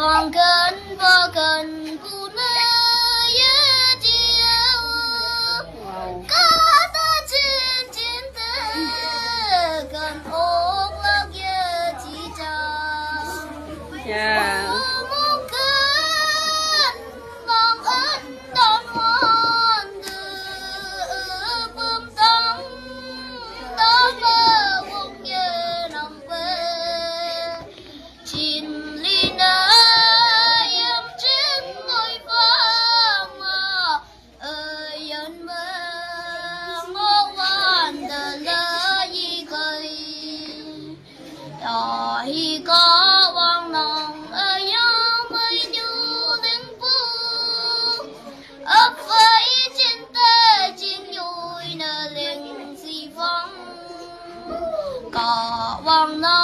còn cần vô cần phụ nữ yêu chiều có ta trên chiến tư cần ốc lắc yêu chỉ cho một cơn lòng ân đón hoan từ bơm tông đó mơ vùng như nằm về chín ly nơi em trên ngôi vang ơi ơn mơ ngô quan đời lỡ gì cây đó hi có vang lòng ơi mới như linh phu ấp với trên tay trên nhồi nở lên gì vắng có vang lòng